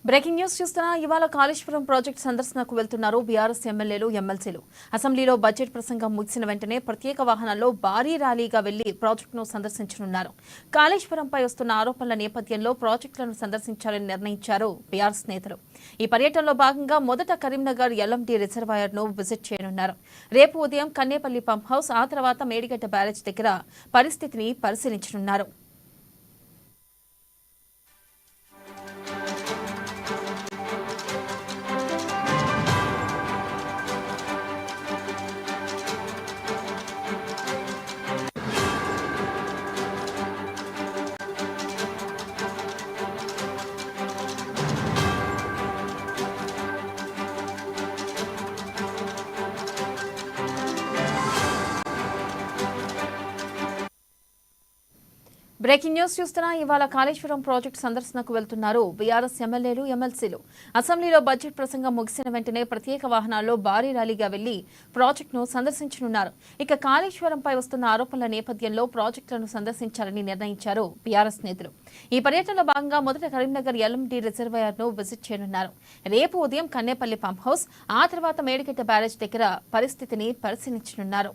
Breaking news చూస్తున్నా ఇవాళ Kaleshwaram project సందర్శనకు వెళ్తున్నారు బీఆర్ఎస్ ఎమ్మెల్యేలు ఎమ్మెల్సీలు. అసెంబ్లీలో బడ్జెట్ ప్రసంగం ముగిసిన వెంటనే ప్రత్యేక వాహనాల్లో భారీ ర్యాలీగా వెళ్లి ప్రాజెక్టును సందర్శించనున్నారు. కాళేశ్వరంపై వస్తున్న ఆరోపణల నేపథ్యంలో ప్రాజెక్టులను సందర్శించాలని నిర్ణయించారు బీఆర్ఎస్ నేతలు. ఈ పర్యటనలో భాగంగా మొదట కరీంనగర్ ఎల్ఎండి రిజర్వాయర్ను విజిట్ చేయనున్నారు. రేపు ఉదయం కన్నేపల్లి పంప్ హౌస్, ఆ తర్వాత మేడిగడ్డ బ్యారేజ్ దగ్గర పరిస్థితిని పరిశీలించనున్నారు. బ్రేకింగ్ న్యూస్ చూస్తున్నా ఇవాళ కాళేశ్వరం ప్రాజెక్టు సందర్శనకు వెళ్తున్నారు బీఆర్ఎస్ ఎమ్మెల్యేలు ఎమ్మెల్సీలు. అసెంబ్లీలో బడ్జెట్ ప్రసంగం ముగిసిన వెంటనే ప్రత్యేక వాహనాల్లో భారీ ర్యాలీగా వెళ్లి ప్రాజెక్టును సందర్శించనున్నారు. ఇక కాళేశ్వరంపై వస్తున్న ఆరోపణల నేపథ్యంలో ప్రాజెక్టులను సందర్శించాలని నిర్ణయించారు బీఆర్ఎస్ నేతలు. ఈ పర్యటనలో భాగంగా మొదట కరీంనగర్ ఎల్ఎండి రిజర్వాయర్ను విజిట్ చేయనున్నారు. రేపు ఉదయం కన్నేపల్లి పంప్ హౌస్, ఆ తర్వాత మేడిగడ్డ బ్యారేజ్ దగ్గర పరిస్థితిని పరిశీలించనున్నారు.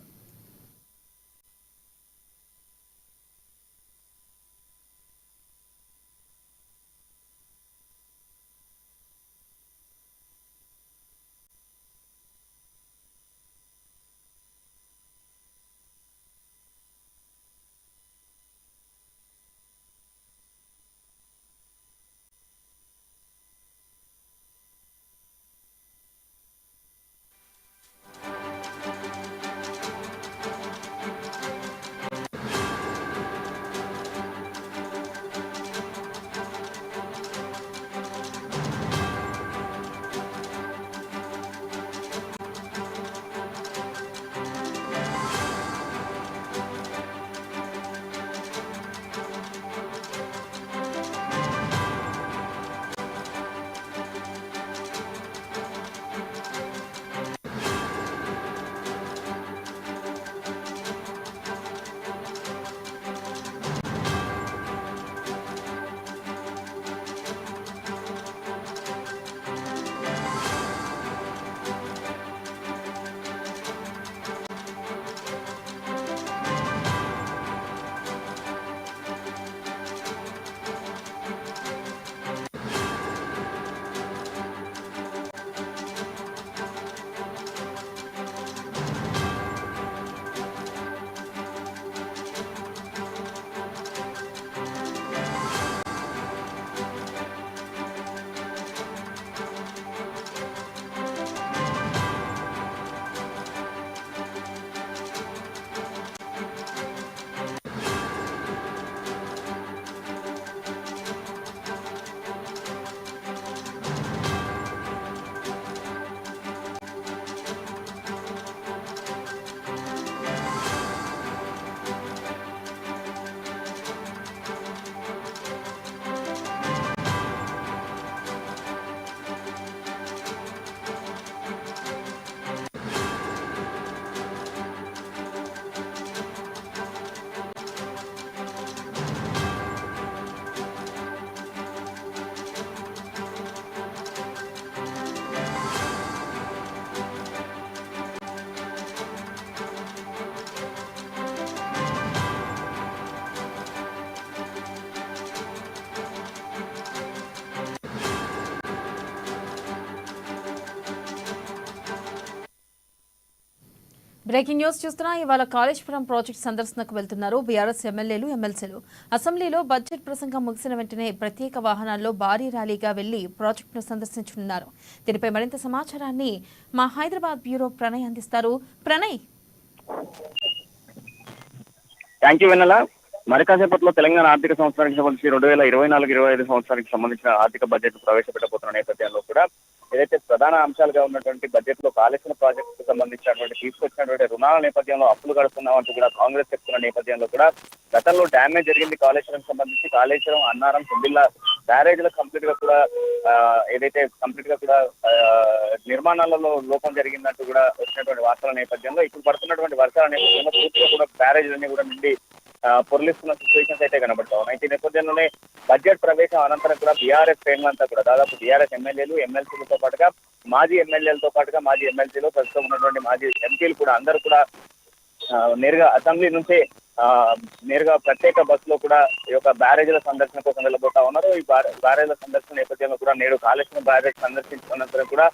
బ్రేకింగ్ న్యూస్ చూస్తున్నా ఇవాళ కాళేశ్వరం ప్రాజెక్టు సందర్శనకు వెళ్తున్నారు బీఆర్ఎస్ ఎమ్మెల్యేలు ఎమ్మెల్సీలు. అసెంబ్లీలో బడ్జెట్ ప్రసంగం ముగిసిన వెంటనే ప్రత్యేక వాహనాల్లో భారీ ర్యాలీగా వెళ్లి ప్రాజెక్టును సందర్శించనున్నారు. దీనిపై మరింత సమాచారాన్ని మా హైదరాబాద్ బ్యూరో ప్రణయ్ అందిస్తారు. ప్రణయ్. థ్యాంక్ యూ వెన్నెల. మరి కాసేపట్లో తెలంగాణ ఆర్థిక సంవత్సరానికి సంబంధించి 2024-25 సంవత్సరానికి సంబంధించిన ఆర్థిక బడ్జెట్ ప్రవేశపెట్టబోతున్న నేపథ్యంలో కూడా ఏదైతే ప్రధాన అంశాలుగా ఉన్నటువంటి బడ్జెట్ లో కాళేశ్వరం ప్రాజెక్టుకు సంబంధించినటువంటి తీసుకొచ్చినటువంటి రుణాల నేపథ్యంలో అప్పులు గడుపుతున్నామంటూ కూడా కాంగ్రెస్ చెప్తున్న నేపథ్యంలో కూడా గతంలో డ్యామేజ్ జరిగింది కాళేశ్వరం సంబంధించి. కాళేశ్వరం, అన్నారం, తుండిల్ల బ్యారేజ్ల కంప్లీట్ గా కూడా ఏదైతే కంప్లీట్ గా కూడా నిర్మాణాలలో లోపం జరిగిందంటూ కూడా వచ్చినటువంటి వార్తల నేపథ్యంలో ఇప్పుడు పడుతున్నటువంటి వర్షాల నేపథ్యంలో పూర్తిగా కూడా బ్యారేజ్లన్నీ కూడా నిండి పొరలిస్తున్న సిచ్యువేషన్స్ అయితే కనబడతా ఉన్నాయి. ఈ నేపథ్యంలోనే బడ్జెట్ ప్రవేశం అనంతరం కూడా బీఆర్ఎస్ శ్రేణులంతా కూడా దాదాపు బీఆర్ఎస్ ఎమ్మెల్యేలు, ఎమ్మెల్సీలతో పాటుగా మాజీ ఎమ్మెల్యేలతో పాటుగా మాజీ ఎమ్మెల్సీలు, ప్రస్తుతం ఉన్నటువంటి మాజీ ఎంపీలు కూడా అందరూ కూడా నేరుగా అసెంబ్లీ నుంచే నేరుగా ప్రత్యేక బస్సులో కూడా ఈ యొక్క బ్యారేజీల సందర్శన కోసం వెళ్ళబోతా ఉన్నారు. ఈ బ్యారేజీల సందర్శన నేపథ్యంలో కూడా నేడు కాళేశ్వరం బ్యారేజ్ సందర్శించిన అనంతరం కూడా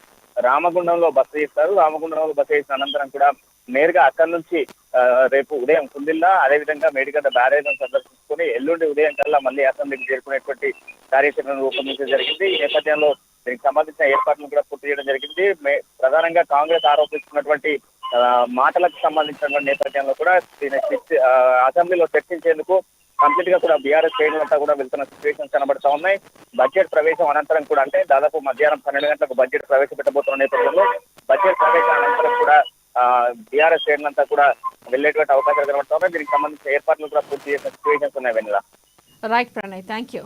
రామగుండంలో బస చేస్తారు. రామగుండంలో బస చేసిన అనంతరం కూడా నేరుగా అక్కడి నుంచి రేపు ఉదయం కుందిల్లా, అదేవిధంగా మేడిగడ్డ బ్యారేజ్ సందర్శించుకుని ఎల్లుండి ఉదయం కల్లా మళ్ళీ అసెంబ్లీకి చేరుకునేటువంటి కార్యాచరణ రూపొందించడం జరిగింది. ఈ నేపథ్యంలో దీనికి సంబంధించిన ఏర్పాట్లను కూడా పూర్తి చేయడం జరిగింది. ప్రధానంగా కాంగ్రెస్ ఆరోపిస్తున్నటువంటి మాటలకు సంబంధించినటువంటి నేపథ్యంలో కూడా అసెంబ్లీలో చర్చించేందుకు కంప్లీట్ గా కూడా బీఆర్ఎస్ శ్రేణులంతా కూడా వెళ్తున్న సిచ్యువేషన్స్ కనబడతా ఉన్నాయి. బడ్జెట్ ప్రవేశం అనంతరం కూడా అంటే దాదాపు మధ్యాహ్నం 12 గంటలకు బడ్జెట్ ప్రవేశపెట్టబోతున్న నేపథ్యంలో బడ్జెట్ ప్రవేశం అనంతరం కూడా బీఆర్ఎస్ శ్రేణులంతా కూడా వెళ్లేటువంటి అవకాశాలు కనబడతా ఉన్నాయి. దీనికి సంబంధించిన ఏర్పాట్లు కూడా పూర్తి చేసిన సిచ్యువేషన్స్ ఉన్నాయి. Vennela. Right Pranay, thank you.